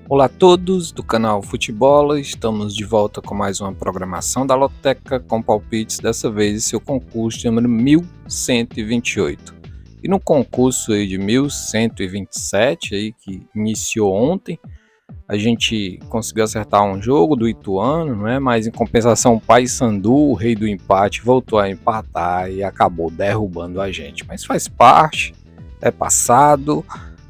Olá a todos do canal Futebola, estamos de volta com mais uma programação da Loteca com palpites, dessa vez seu concurso de número 1128. E no concurso aí de 1127, aí, que iniciou ontem, a gente conseguiu acertar um jogo do Ituano, não é? Mas em compensação o Paysandu, o rei do empate, voltou a empatar e acabou derrubando a gente. Mas faz parte, é passado.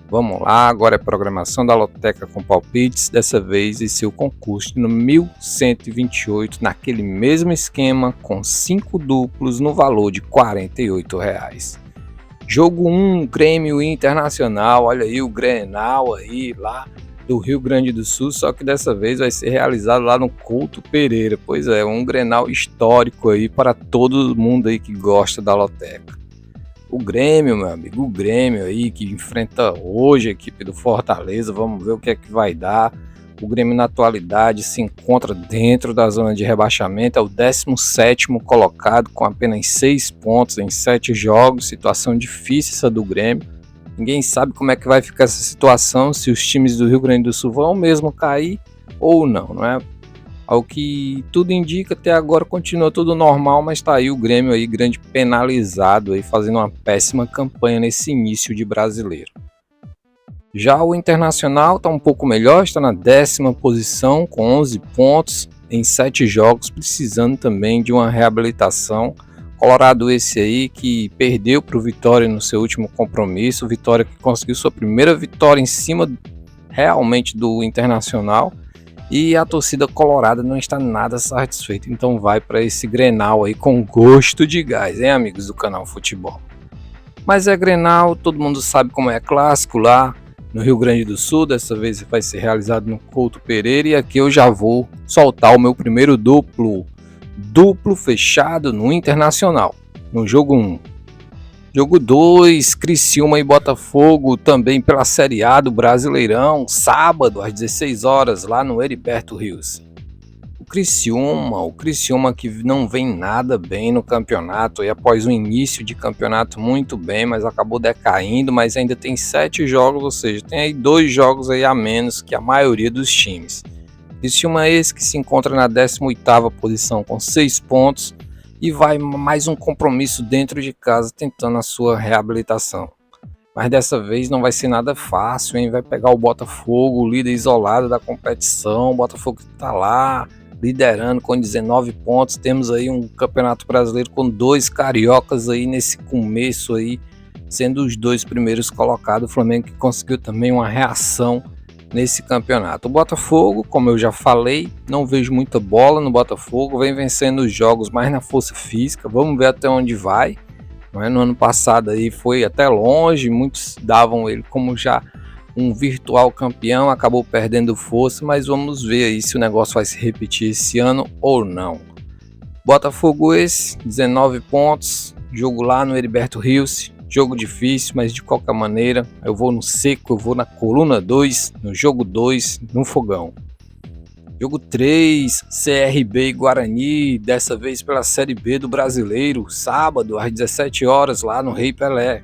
Vamos lá, agora é programação da Loteca com palpites, dessa vez esse é o concurso no 1128, naquele mesmo esquema, com 5 duplos no valor de R$ 48. Jogo 1, Grêmio Internacional, olha aí o Grenal aí lá do Rio Grande do Sul, só que dessa vez vai ser realizado lá no Couto Pereira. Pois é, um Grenal histórico aí para todo mundo aí que gosta da Loteca. O Grêmio, meu amigo, o Grêmio aí que enfrenta hoje a equipe do Fortaleza, vamos ver o que é que vai dar. O Grêmio na atualidade se encontra dentro da zona de rebaixamento, é o 17º colocado com apenas 6 pontos em 7 jogos, situação difícil essa do Grêmio. Ninguém sabe como é que vai ficar essa situação, se os times do Rio Grande do Sul vão mesmo cair ou não, não é? Ao que tudo indica, até agora continua tudo normal, mas tá aí o Grêmio aí grande penalizado aí, fazendo uma péssima campanha nesse início de Brasileiro. Já o Internacional tá um pouco melhor, está na 10ª posição com 11 pontos em 7 jogos, precisando também de uma reabilitação. Colorado esse aí que perdeu para o Vitória no seu último compromisso, Vitória que conseguiu sua primeira vitória em cima realmente do Internacional. E a torcida colorada não está nada satisfeita, então vai para esse Grenal aí com gosto de gás, hein, amigos do canal Futebol. Mas é Grenal, todo mundo sabe como é clássico lá no Rio Grande do Sul, dessa vez vai ser realizado no Couto Pereira e aqui eu já vou soltar o meu primeiro duplo fechado no Internacional, no jogo 1. Jogo 2, Criciúma e Botafogo, também pela Série A do Brasileirão, sábado às 16 horas, lá no Heriberto Rios. O Criciúma que não vem nada bem no campeonato, e após o início de campeonato muito bem, mas acabou decaindo, mas ainda tem 7 jogos, ou seja, tem aí 2 jogos aí a menos que a maioria dos times. Criciúma esse que se encontra na 18ª posição com 6 pontos, e vai mais um compromisso dentro de casa tentando a sua reabilitação. Mas dessa vez não vai ser nada fácil, hein? Vai pegar o Botafogo, o líder isolado da competição, o Botafogo que está lá liderando com 19 pontos. Temos aí um campeonato brasileiro com 2 cariocas aí nesse começo aí, sendo os 2 primeiros colocados. O Flamengo que conseguiu também uma reação nesse campeonato. O Botafogo, como eu já falei, não vejo muita bola no Botafogo, vem vencendo os jogos mais na força física, vamos ver até onde vai. Não é? No ano passado aí foi até longe, muitos davam ele como já um virtual campeão, acabou perdendo força, mas vamos ver aí se o negócio vai se repetir esse ano ou não. Botafogo esse, 19 pontos, jogo lá no Heriberto Rios. Jogo difícil, mas de qualquer maneira eu vou no seco, eu vou na coluna 2, no jogo 2, no fogão. Jogo 3, CRB e Guarani, dessa vez pela Série B do Brasileiro, sábado às 17 horas lá no Rei Pelé.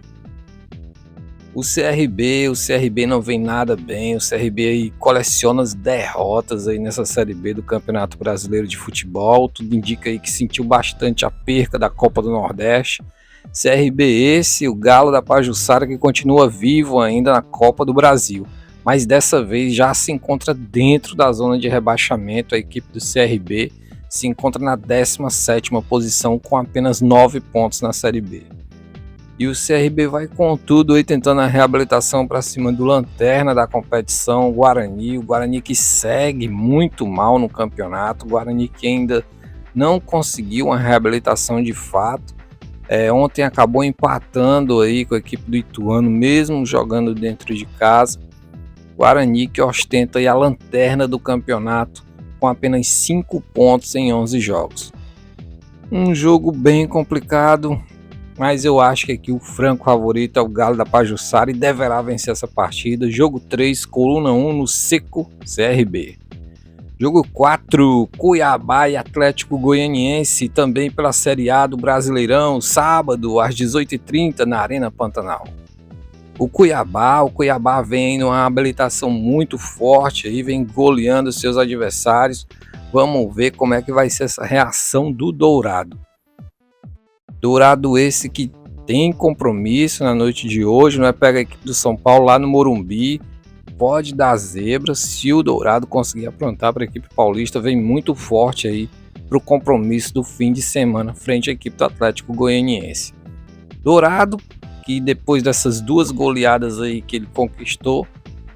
O CRB não vem nada bem, o CRB aí coleciona as derrotas aí nessa Série B do Campeonato Brasileiro de Futebol, tudo indica aí que sentiu bastante a perca da Copa do Nordeste. CRB esse, o Galo da Pajuçara que continua vivo ainda na Copa do Brasil, mas dessa vez já se encontra dentro da zona de rebaixamento. A equipe do CRB se encontra na 17ª posição com apenas 9 pontos na Série B. E o CRB vai com tudo aí tentando a reabilitação para cima do lanterna da competição, o Guarani que segue muito mal no campeonato, o Guarani que ainda não conseguiu uma reabilitação de fato. Ontem acabou empatando aí com a equipe do Ituano, mesmo jogando dentro de casa. Guarani que ostenta aí a lanterna do campeonato com apenas 5 pontos em 11 jogos. Um jogo bem complicado, mas eu acho que aqui o franco favorito é o Galo da Pajuçara e deverá vencer essa partida. Jogo 3, coluna 1 no seco, CRB. Jogo 4, Cuiabá e Atlético Goianiense, também pela Série A do Brasileirão, sábado às 18h30 na Arena Pantanal. O Cuiabá vem numa habilitação muito forte, aí, vem goleando seus adversários. Vamos ver como é que vai ser essa reação do Dourado. Dourado esse que tem compromisso na noite de hoje, não é? Pega a equipe do São Paulo lá no Morumbi. Pode dar zebra se o Dourado conseguir aprontar para a equipe paulista. Vem muito forte aí para o compromisso do fim de semana frente à equipe do Atlético Goianiense. Dourado, que depois dessas duas goleadas aí que ele conquistou,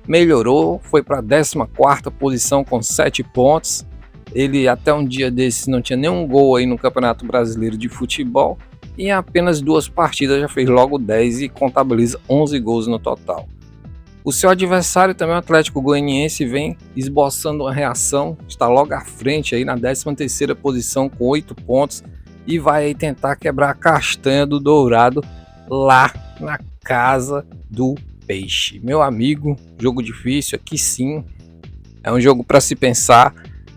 melhorou, foi para a 14ª posição com 7 pontos. Ele até um dia desses não tinha nenhum gol aí no Campeonato Brasileiro de Futebol e em apenas 2 partidas já fez logo 10 e contabiliza 11 gols no total. O seu adversário também, o Atlético Goianiense, vem esboçando uma reação, está logo à frente aí na 13ª posição com 8 pontos e vai aí tentar quebrar a castanha do Dourado lá na casa do Peixe. Meu amigo, jogo difícil aqui sim, é um jogo para se pensar,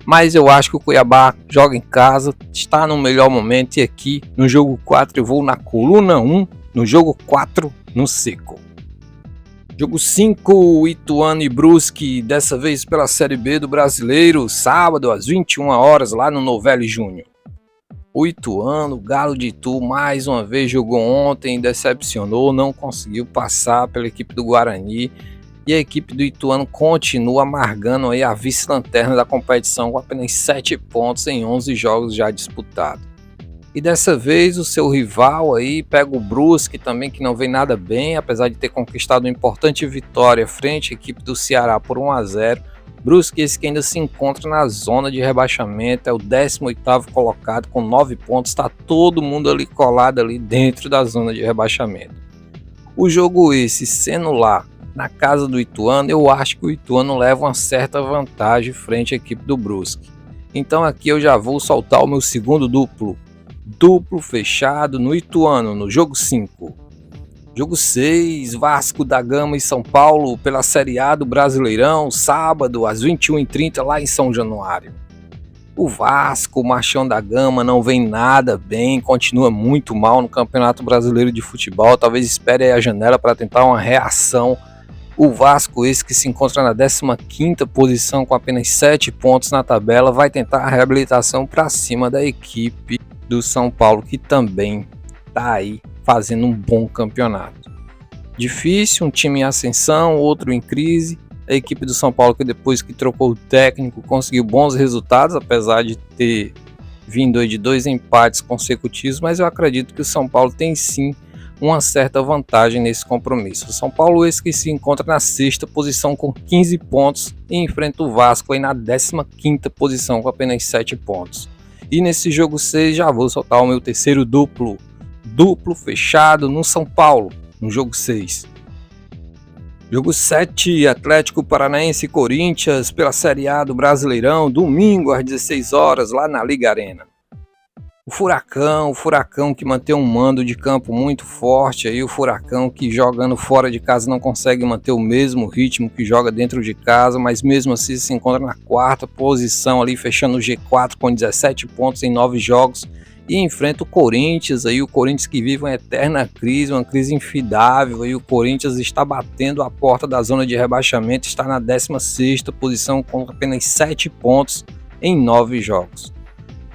mas eu acho que o Cuiabá joga em casa, está no melhor momento e aqui no jogo 4 eu vou na coluna 1, no jogo 4 no seco. Jogo 5, Ituano e Brusque, dessa vez pela Série B do Brasileiro, sábado às 21 horas lá no Novelli Júnior. O Ituano, o Galo de Itu, mais uma vez jogou ontem, decepcionou, não conseguiu passar pela equipe do Guarani e a equipe do Ituano continua amargando aí a vice-lanterna da competição com apenas 7 pontos em 11 jogos já disputados. E dessa vez o seu rival aí pega o Brusque também, que não vem nada bem, apesar de ter conquistado uma importante vitória frente à equipe do Ceará por 1-0. Brusque esse que ainda se encontra na zona de rebaixamento, é o 18º colocado com 9 pontos, está todo mundo ali colado ali dentro da zona de rebaixamento. O jogo esse sendo lá na casa do Ituano, eu acho que o Ituano leva uma certa vantagem frente à equipe do Brusque. Então aqui eu já vou soltar o meu segundo duplo fechado no Ituano, no jogo 5. Jogo 6, Vasco da Gama e São Paulo pela Série A do Brasileirão, sábado às 21h30 lá em São Januário. O Vasco, o Machão da Gama, não vem nada bem, continua muito mal no Campeonato Brasileiro de Futebol, talvez espere aí a janela para tentar uma reação. O Vasco, esse que se encontra na 15ª posição com apenas 7 pontos na tabela, vai tentar a reabilitação para cima da equipe do São Paulo, que também está aí fazendo um bom campeonato. Difícil, um time em ascensão, outro em crise. A equipe do São Paulo, que depois que trocou o técnico, conseguiu bons resultados, apesar de ter vindo aí de 2 empates consecutivos, mas eu acredito que o São Paulo tem sim uma certa vantagem nesse compromisso. O São Paulo esse que se encontra na 6ª posição com 15 pontos e enfrenta o Vasco aí na 15ª posição com apenas 7 pontos. E nesse jogo 6 já vou soltar o meu terceiro duplo fechado no São Paulo, no jogo 6. Jogo 7, Atlético Paranaense e Corinthians pela Série A do Brasileirão, domingo às 16 horas lá na Liga Arena. O Furacão que mantém um mando de campo muito forte, aí o Furacão que jogando fora de casa não consegue manter o mesmo ritmo que joga dentro de casa, mas mesmo assim se encontra na 4ª posição ali, fechando o G4 com 17 pontos em 9 jogos e enfrenta o Corinthians, aí o Corinthians que vive uma eterna crise, uma crise infidável, aí o Corinthians está batendo a porta da zona de rebaixamento, está na 16ª posição com apenas 7 pontos em 9 jogos.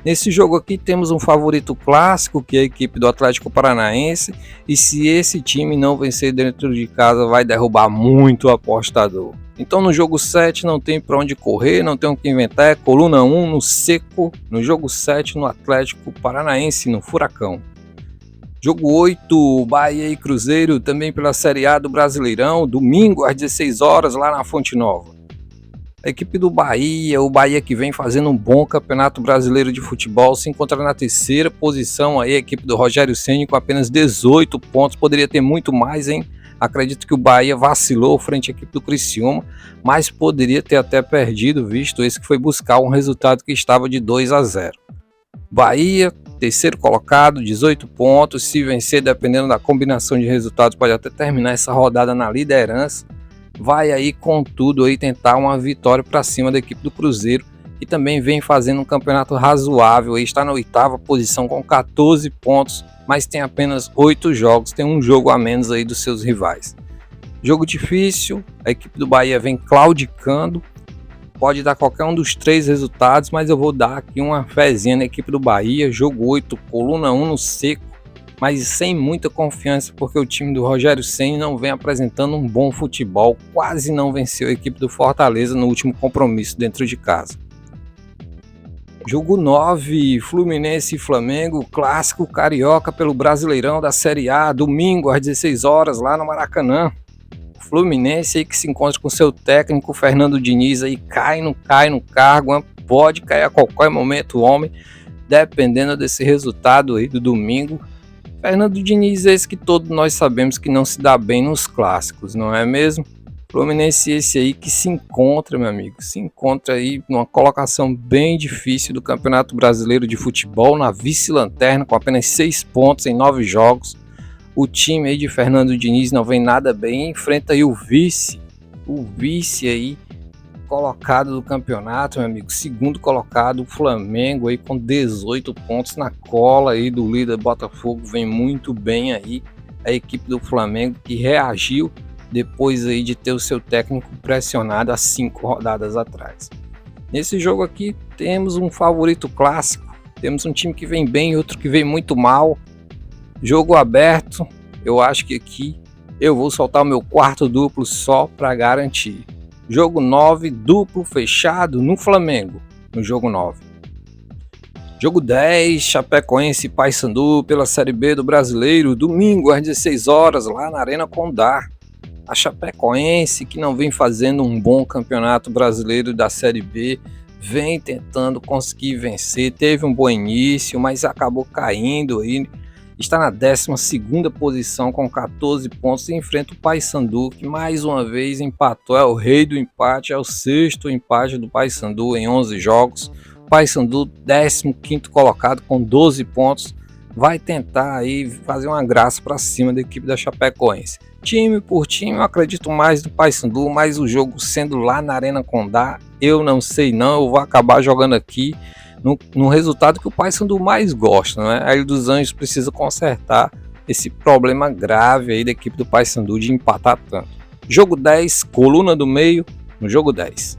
Nesse jogo aqui temos um favorito clássico, que é a equipe do Atlético Paranaense, e se esse time não vencer dentro de casa vai derrubar muito o apostador. Então no jogo 7 não tem para onde correr, não tem o que inventar, é coluna 1 no seco, no jogo 7 no Atlético Paranaense, no Furacão. Jogo 8, Bahia e Cruzeiro, também pela Série A do Brasileirão, domingo às 16 horas lá na Fonte Nova. A equipe do Bahia, o Bahia que vem fazendo um bom campeonato brasileiro de futebol, se encontra na 3ª posição, aí a equipe do Rogério Ceni com apenas 18 pontos, poderia ter muito mais, hein? Acredito que o Bahia vacilou frente à equipe do Criciúma, mas poderia ter até perdido, visto esse que foi buscar um resultado que estava de 2-0. Bahia, 3º colocado, 18 pontos, se vencer, dependendo da combinação de resultados, pode até terminar essa rodada na liderança. Vai aí com tudo aí tentar uma vitória para cima da equipe do Cruzeiro que também vem fazendo um campeonato razoável, aí está na 8ª posição com 14 pontos, mas tem apenas 8 jogos, tem um jogo a menos aí dos seus rivais. Jogo difícil, a equipe do Bahia vem claudicando, pode dar qualquer um dos 3 resultados, mas eu vou dar aqui uma fezinha na equipe do Bahia. Jogo 8, coluna 1 no seco, mas sem muita confiança, porque o time do Rogério Ceni não vem apresentando um bom futebol, quase não venceu a equipe do Fortaleza no último compromisso dentro de casa. Jogo 9, Fluminense e Flamengo, clássico carioca pelo Brasileirão da Série A, domingo às 16 horas lá no Maracanã. Fluminense aí que se encontra com seu técnico Fernando Diniz aí, cai no cargo, pode cair a qualquer momento o homem, dependendo desse resultado aí do domingo. Fernando Diniz é esse que todos nós sabemos que não se dá bem nos clássicos, não é mesmo? Fluminense esse aí que se encontra, meu amigo, se encontra aí numa colocação bem difícil do Campeonato Brasileiro de Futebol, na vice-lanterna com apenas 6 pontos em 9 jogos. O time aí de Fernando Diniz não vem nada bem, enfrenta aí o vice aí colocado do campeonato, meu amigo, segundo colocado, o Flamengo aí com 18 pontos na cola aí do líder Botafogo, vem muito bem aí a equipe do Flamengo que reagiu depois aí de ter o seu técnico pressionado há 5 rodadas atrás. Nesse jogo aqui temos um favorito clássico, temos um time que vem bem e outro que vem muito mal. Jogo aberto, eu acho que aqui eu vou soltar o meu quarto duplo só para garantir. Jogo 9, duplo fechado no Flamengo, no jogo 9. Jogo 10, Chapecoense e Paysandu pela Série B do Brasileiro, domingo às 16 horas lá na Arena Condá. A Chapecoense, que não vem fazendo um bom campeonato brasileiro da Série B, vem tentando conseguir vencer, teve um bom início, mas acabou caindo aí. Está na 12ª posição com 14 pontos e enfrenta o Paysandu, que mais uma vez empatou, é o rei do empate, é o 6º empate do Paysandu em 11 jogos. Paysandu 15º colocado com 12 pontos, vai tentar aí fazer uma graça para cima da equipe da Chapecoense. Time por time, eu acredito mais no Paysandu, mas o jogo sendo lá na Arena Condá, eu não sei não, eu vou acabar jogando aqui no resultado que o Paysandu mais gosta, né? A Ilha dos Anjos precisa consertar esse problema grave aí da equipe do Paysandu de empatar tanto. Jogo 10, coluna do meio, no jogo 10.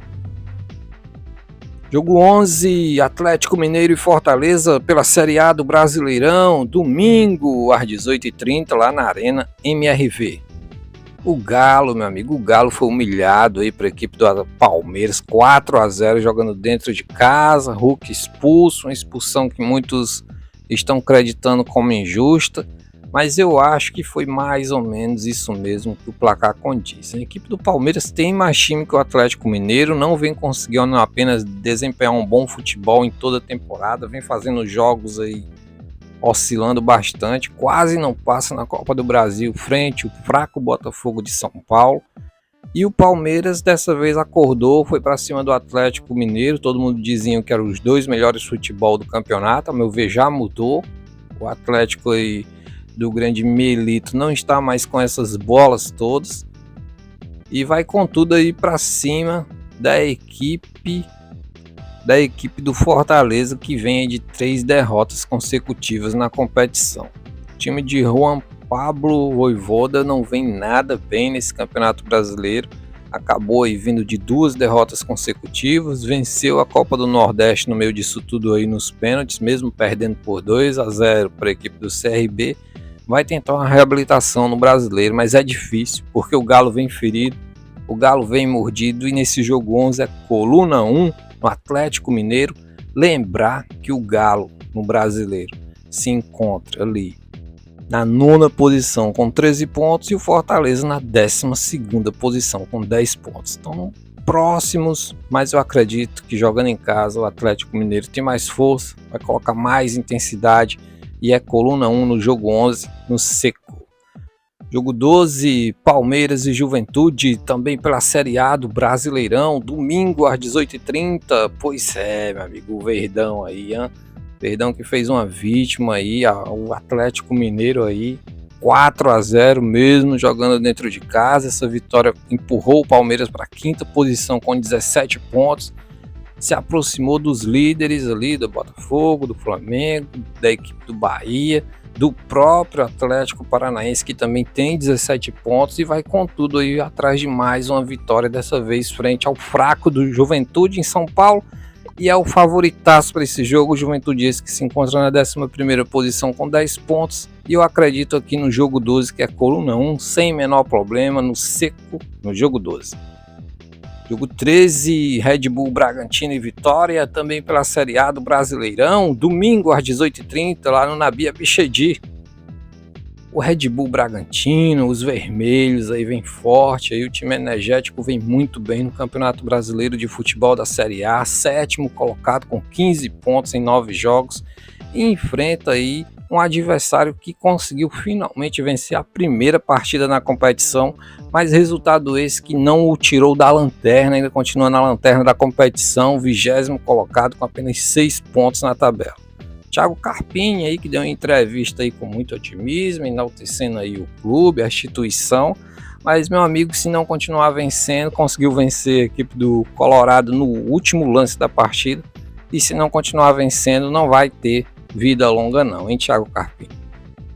Jogo 11, Atlético Mineiro e Fortaleza pela Série A do Brasileirão, domingo às 18h30 lá na Arena MRV. O Galo, meu amigo, o Galo foi humilhado aí para a equipe do Palmeiras, 4-0 jogando dentro de casa, Hulk expulso, uma expulsão que muitos estão acreditando como injusta, mas eu acho que foi mais ou menos isso mesmo que o placar condiz. A equipe do Palmeiras tem mais time que o Atlético Mineiro, não vem conseguindo apenas desempenhar um bom futebol em toda a temporada, vem fazendo jogos aí oscilando bastante, quase não passa na Copa do Brasil frente ao fraco Botafogo de São Paulo. E o Palmeiras dessa vez acordou, foi para cima do Atlético Mineiro. Todo mundo dizia que eram os 2 melhores futebol do campeonato, a meu ver já mudou. O Atlético aí do grande Melito não está mais com essas bolas todas e vai com tudo aí para cima da equipe do Fortaleza, que vem de 3 derrotas consecutivas na competição. O time de Juan Pablo Vojvoda não vem nada bem nesse Campeonato Brasileiro, acabou aí vindo de 2 derrotas consecutivas, venceu a Copa do Nordeste no meio disso tudo aí nos pênaltis, mesmo perdendo por 2-0 para a equipe do CRB, vai tentar uma reabilitação no Brasileiro, mas é difícil, porque o Galo vem ferido, o Galo vem mordido, e nesse jogo 11 é coluna 1, no Atlético Mineiro. Lembrar que o Galo no Brasileiro se encontra ali na 9ª posição com 13 pontos e o Fortaleza na 12ª posição com 10 pontos. Estão próximos, mas eu acredito que jogando em casa o Atlético Mineiro tem mais força, vai colocar mais intensidade e é coluna 1 no jogo 11 no seco. Jogo 12, Palmeiras e Juventude, também pela Série A do Brasileirão, domingo às 18h30. Pois é, meu amigo, o Verdão aí, hein? Verdão que fez uma vítima aí, o Atlético Mineiro aí, 4-0 mesmo, jogando dentro de casa. Essa vitória empurrou o Palmeiras para a 5ª posição com 17 pontos. se aproximou dos líderes ali, do Botafogo, do Flamengo, da equipe do Bahia, do próprio Atlético Paranaense, que também tem 17 pontos e vai com tudo aí atrás de mais uma vitória, dessa vez frente ao fraco do Juventude em São Paulo, e é o favoritaço para esse jogo. O Juventude esse que se encontra na 11ª posição com 10 pontos, e eu acredito aqui no jogo 12, que é coluna 1, sem menor problema, no seco, no jogo 12. Jogo 13, Red Bull Bragantino e Vitória, também pela Série A do Brasileirão, domingo às 18h30, lá no Nabi Abichedi. O Red Bull Bragantino, os vermelhos aí vem forte, aí o time energético vem muito bem no Campeonato Brasileiro de Futebol da Série A, 7º colocado com 15 pontos em 9 jogos, e enfrenta aí um adversário que conseguiu finalmente vencer a primeira partida na competição, mas resultado esse que não o tirou da lanterna, ainda continua na lanterna da competição, 20º colocado com apenas 6 pontos na tabela. Thiago Carpini aí, que deu uma entrevista aí com muito otimismo, enaltecendo aí o clube, a instituição, mas meu amigo, se não continuar vencendo, conseguiu vencer a equipe do Colorado no último lance da partida, e se não continuar vencendo não vai ter vida longa não, hein, Thiago Carpini?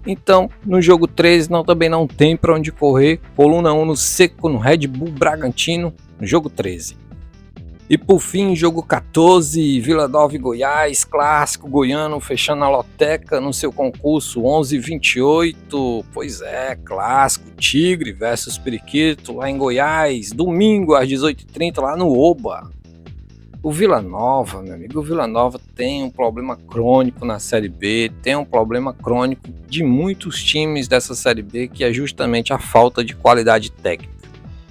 Então, no jogo 13 também não tem para onde correr, coluna 1 no seco no Red Bull Bragantino, no jogo 13. E por fim, jogo 14, Vila Nova e Goiás, clássico goiano fechando a loteca no seu concurso 11-28, pois é, clássico, Tigre versus Periquito lá em Goiás, domingo às 18h30 lá no Oba. O Vila Nova, meu amigo, o Vila Nova tem um problema crônico na Série B, tem um problema crônico de muitos times dessa Série B, que é justamente a falta de qualidade técnica.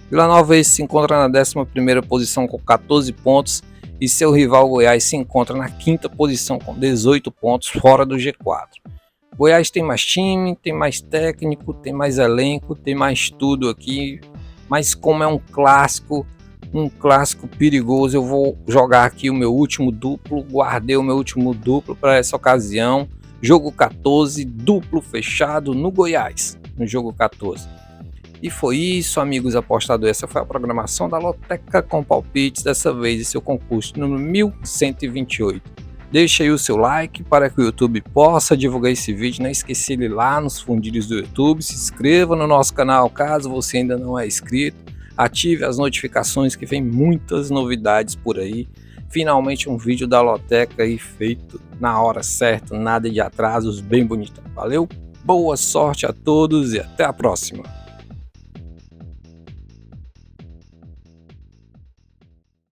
Vila Nova esse se encontra na 11ª posição com 14 pontos e seu rival Goiás se encontra na 5ª posição com 18 pontos, fora do G4. Goiás tem mais time, tem mais técnico, tem mais elenco, tem mais tudo aqui, mas como é um clássico perigoso, eu vou jogar aqui o meu último duplo, guardei o meu último duplo para essa ocasião, jogo 14, duplo fechado no Goiás, no jogo 14. E foi isso, amigos apostadores, essa foi a programação da Loteca com palpites, dessa vez em seu concurso número 1128. Deixe aí o seu like para que o YouTube possa divulgar esse vídeo, não esqueça ele lá nos fundilhos do YouTube, se inscreva no nosso canal caso você ainda não é inscrito, ative as notificações que vem muitas novidades por aí. Finalmente um vídeo da Loteca aí feito na hora certa, nada de atrasos, bem bonito. Valeu, boa sorte a todos e até a próxima.